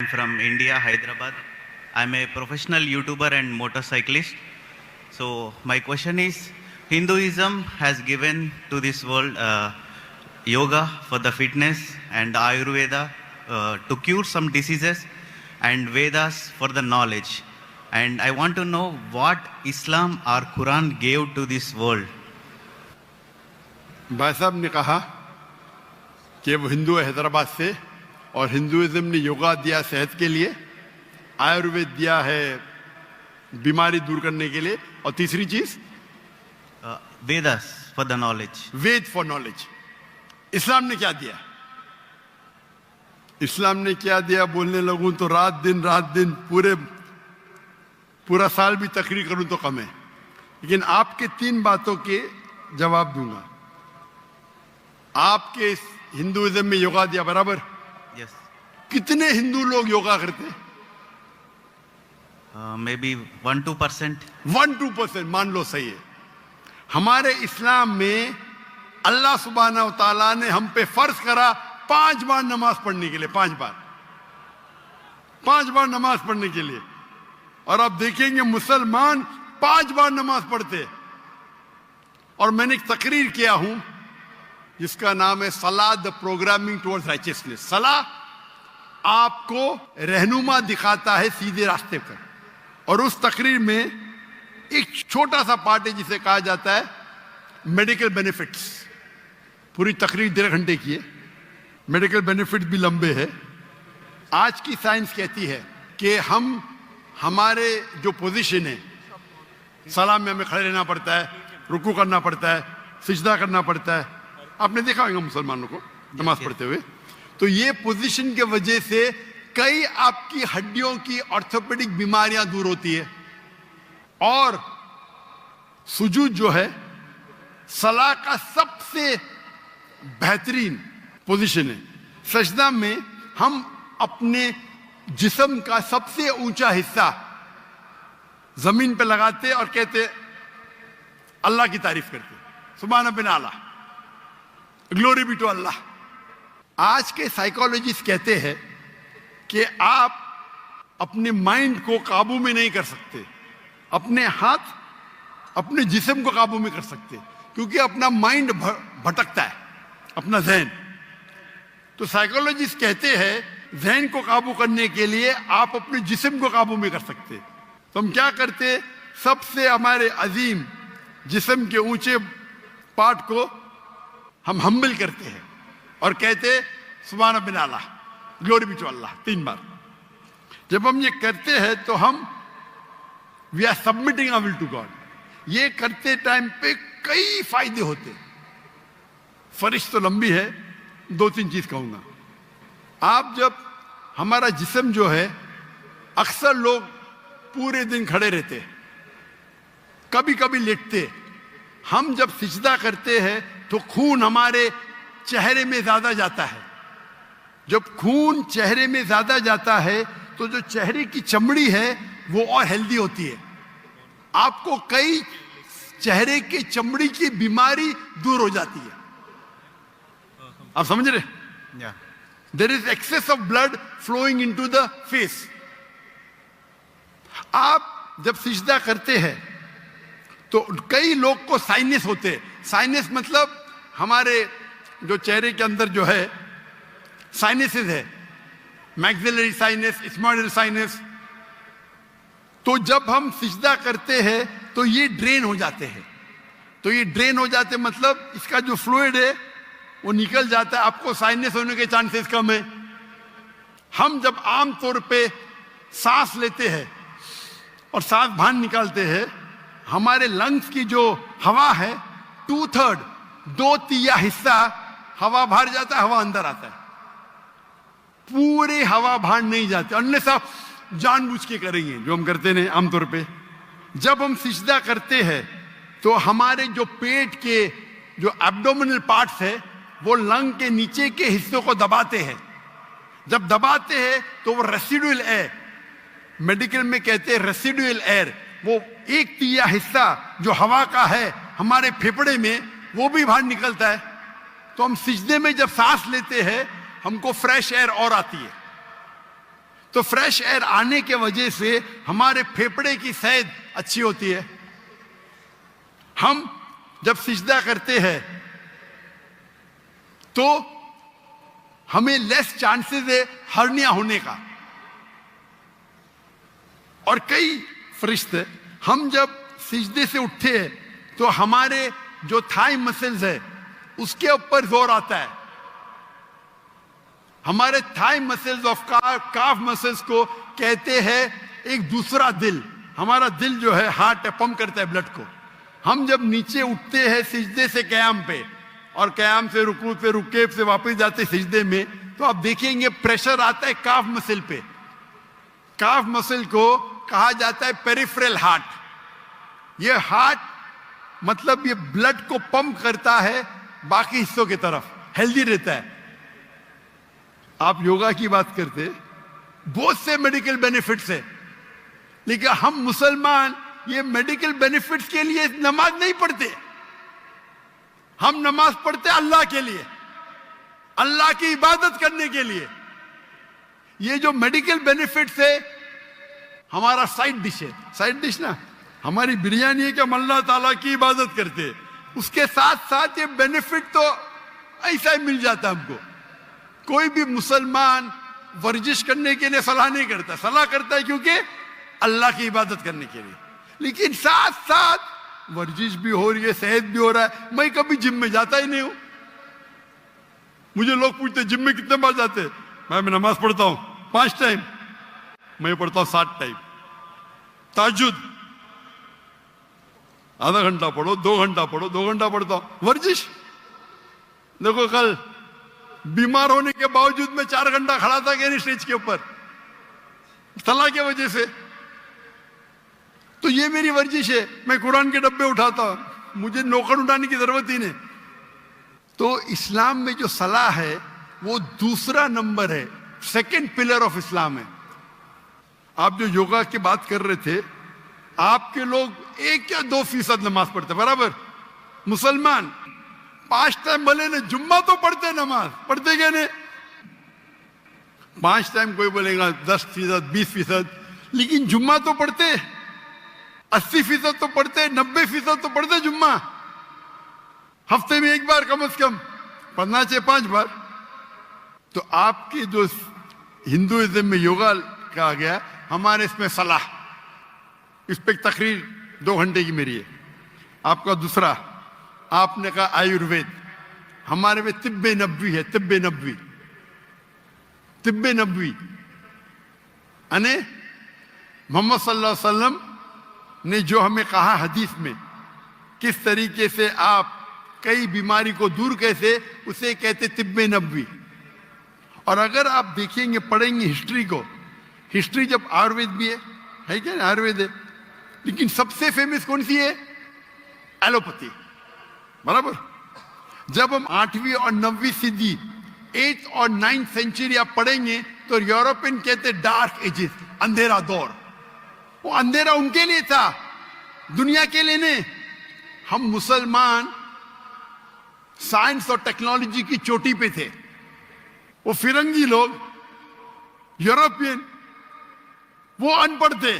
from India, Hyderabad. I'm a professional YouTuber and motorcyclist. So my question is, Hinduism has given to this world yoga for the fitness and Ayurveda to cure some diseases and Vedas for the knowledge. And I want to know what Islam or Quran gave to this world. भाई साहब ने कहा कि वो हिंदू है हैदराबाद से और Hinduism ने योगा दिया सेहत के लिए, आयुर्वेद दिया है बीमारी दूर करने के लिए, और तीसरी चीज Vedas for the knowledge. Veda for knowledge. इस्लाम ने क्या दिया? इस्लाम ने क्या दिया बोलने लगूं तो रात दिन पूरा साल भी तकरीर करूं तो कम है, लेकिन आपके 3 बातों के जवाब दूंगा. आपके हिंदुइज्म में योगा दिया, बराबर? Yes. कितने हिंदू लोग योगा करते हैं? Maybe 1-2%. 1-2% मान लो, सही है. हमारे इस्लाम में अल्लाह सुब्हाना व तआला ने हम पे फर्ज करा 5 बार नमाज पढ़ने के लिए, 5 बार नमाज पढ़ने के लिए. और आप देखेंगे मुसलमान 5 बार नमाज पढ़ते. और मैंने एक तकरीर किया हूं जिसका नाम है सलाह द प्रोग्रामिंग टुवर्ड्स राइचियसनेस. सलाह आपको रहनुमा दिखाता है सीधे रास्ते पर. और उस तकरीर में एक छोटा सा पार्ट है जिसे कहा जाता है मेडिकल बेनिफिट्स. पूरी तकरीर 1.5 घंटे की है. मेडिकल बेनिफिट्स भी लंबे हैं. आज की साइंस कहती है कि हमारे जो पोजीशन है, सलाम में हमें खड़े रहना पड़ता है, रुकू करना पड़ता है, सिजदा करना पड़ता है. आपने देखा होगा मुसलमानों को नमाज पढ़ते हुए. तो ये पोजीशन के वजह से कई आपकी हड्डियों की ऑर्थोपेडिक बीमारियां दूर होती है. और सुजूद जो है सलाह का सबसे बेहतरीन पोजीशन है. सजदा में हम अपने जिस्म का सबसे ऊंचा हिस्सा जमीन पे लगाते और कहते अल्लाह की तारीफ करते, सुभान बिन आला, ग्लोरी बी टू अल्लाह. आज के साइकोलॉजिस्ट कहते हैं कि आप अपने माइंड को काबू में नहीं कर सकते, अपने हाथ अपने जिस्म को काबू में कर सकते, क्योंकि अपना माइंड भटकता है, अपना जहन. तो साइकोलॉजिस्ट कहते हैं जहन को काबू करने के लिए आप अपने जिस्म को काबू में कर सकते. तो हम क्या करते, सबसे हमारे अजीम जिस्म के ऊंचे पार्ट को हम हम्बल करते हैं और कहते सुभान बिन आला, ग्लोरी बी टू अल्लाह 3 बार. जब हम ये करते हैं तो हम we are submitting our will to God. ये करते टाइम पे कई फायदे होते. फरिश तो लंबी है, 2-3 चीज कहूंगा. आप जब हमारा जिस्म जो है, अक्सर लोग पूरे दिन खड़े रहते, कभी कभी लेटते. हम जब सिजदा करते हैं तो खून हमारे चेहरे में ज्यादा जाता है. जब खून चेहरे में ज्यादा जाता है तो जो चेहरे की चमड़ी है वो और हेल्दी होती है. आपको कई चेहरे की चमड़ी की बीमारी दूर हो जाती है. आप समझ रहे? Yeah. There is excess of blood flowing into the face. आप जब सिजदा करते हैं तो कई लोग को साइनस होते हैं. साइनस मतलब हमारे जो चेहरे के अंदर जो है साइनसेस है, मैक्सिलरी साइनस, स्मॉइडल साइनस. तो जब हम सिजदा करते हैं तो ये ड्रेन हो जाते हैं. तो ये ड्रेन हो जाते मतलब इसका जो फ्लूइड है वो निकल जाता है. आपको साइनस होने के चांसेस कम है. हम जब आम तौर पे सांस लेते हैं और सांस बाहर निकालते हैं, हमारे लंग्स की जो हवा है 2/3 2/3 हिस्सा हवा बाहर जाता है, हवा अंदर आता है. पूरे हवा बाहर नहीं जाती, अनलेस आप जानबूझ के करेंगे जो हम करते हैं आमतौर पे. जब हम सिजदा करते हैं तो हमारे जो पेट के जो एब्डोमिनल पार्ट्स है वो लंग के नीचे के हिस्सों को दबाते हैं. जब दबाते हैं तो वो रेसिडुअल एयर, मेडिकल में कहते हैं रेसिडुअल एयर, वो 1/3 हिस्सा जो हवा का है हमारे फेफड़े में वो भी बाहर निकलता है. तो हम सिजदे में जब सांस लेते हैं हमको फ्रेश एयर और आती है. तो फ्रेश एयर आने के वजह से हमारे फेफड़े की सेहत अच्छी होती है। हम जब सिजदा करते हैं तो हमें लेस चांसेस है हर्निया होने का। और कई फरिश्ते, हम जब सिजदे से उठते हैं तो हमारे जो थाई मसल्स है उसके ऊपर जोर आता है। हमारे thigh muscles of calf muscles को कहते हैं एक दूसरा दिल। हमारा दिल जो है हार्ट पंप करता है ब्लड को। हम जब नीचे उठते हैं सिजदे से क़याम पे और क़याम से रुकू पे रुके से वापस जाते सिजदे में, तो आप देखेंगे प्रेशर आता है काफ मसल पे। काफ मसल को कहा जाता है पेरिफेरल हार्ट। ये हार्ट मतलब ये ब्लड को पंप करता है बाकी हिस्सों की तरफ, हेल्दी रहता है। आप योगा की बात करते, बहुत से मेडिकल बेनिफिट्स है, लेकिन हम मुसलमान ये मेडिकल बेनिफिट्स के लिए नमाज नहीं पढ़ते। हम नमाज पढ़ते अल्लाह के लिए, अल्लाह की इबादत करने के लिए। ये जो मेडिकल बेनिफिट्स है हमारा साइड डिश है। साइड डिश ना हमारी बिरयानी है कि हम अल्लाह ताला की इबादत करते हैं, उसके साथ साथ ये बेनिफिट तो ऐसा ही मिल जाता हमको। कोई भी मुसलमान वर्जिश करने के लिए सलाह नहीं करता, सलाह करता है क्योंकि अल्लाह की इबादत करने के लिए। लेकिन साथ साथ वर्जिश भी हो रही है, सेहत भी हो रहा है। मैं कभी जिम में जाता ही नहीं हूं। मुझे लोग पूछते जिम में कितने बार जाते हैं? मैं नमाज पढ़ता हूं 5 टाइम, मैं पढ़ता हूं 7 टाइम। ताजुद आधा घंटा पढ़ो, 2 घंटा पढ़ो, 2 घंटा पढ़ता हूं। वर्जिश देखो, कल बीमार होने के बावजूद मैं 4 घंटा खड़ा था कि नहीं स्टेज के ऊपर, सलाह की वजह से। तो ये मेरी वर्जिश है। मैं कुरान के डब्बे उठाता हूं, मुझे नौकर उठाने की जरूरत ही नहीं। तो इस्लाम में जो सलाह है वो दूसरा नंबर है, सेकंड पिलर ऑफ इस्लाम है। आप जो योगा की बात कर रहे थे, आपके लोग 1 या 2% नमाज पढ़ते, बराबर। मुसलमान 5 टाइम भले ने जुम्मा तो पढ़ते, नमाज पढ़ते क्या नहीं? 5 टाइम कोई बोलेगा 10%, 20%, लेकिन जुम्मा तो पढ़ते। 80% तो पढ़ते, 90% तो पढ़ते जुम्मा। हफ्ते में 1 बार कम से कम पढ़ना चाहिए, 5 बार। तो आपके जो हिंदुइज्म में योगा कहा गया, हमारे इसमें सलाह, इस पे तकरीर 2 घंटे की मेरी है। आपका दूसरा, आपने कहा आयुर्वेद, हमारे में तिब्बे नबवी है। तिब्बे नबवी, तिब्बे नबवी यानी मोहम्मद सल्लल्लाहु अलैहि वसल्लम ने जो हमें कहा हदीस में, किस तरीके से आप कई बीमारी को दूर कैसे, उसे कहते तिब्बे नबवी। और अगर आप देखेंगे, पढ़ेंगे हिस्ट्री को, हिस्ट्री जब आयुर्वेद भी है क्या? आयुर्वेद है, लेकिन सबसे फेमस कौन सी है? एलोपैथी, बराबर। जब हम 8वीं और 9वीं सदी, 8th और 9th सेंचुरी आप पढ़ेंगे तो यूरोपियन कहते डार्क एजेस, अंधेरा दौर। वो अंधेरा उनके लिए था, दुनिया के लिए नहीं। हम मुसलमान साइंस और टेक्नोलॉजी की चोटी पे थे। वो फिरंगी लोग, यूरोपियन, वो अनपढ़ थे।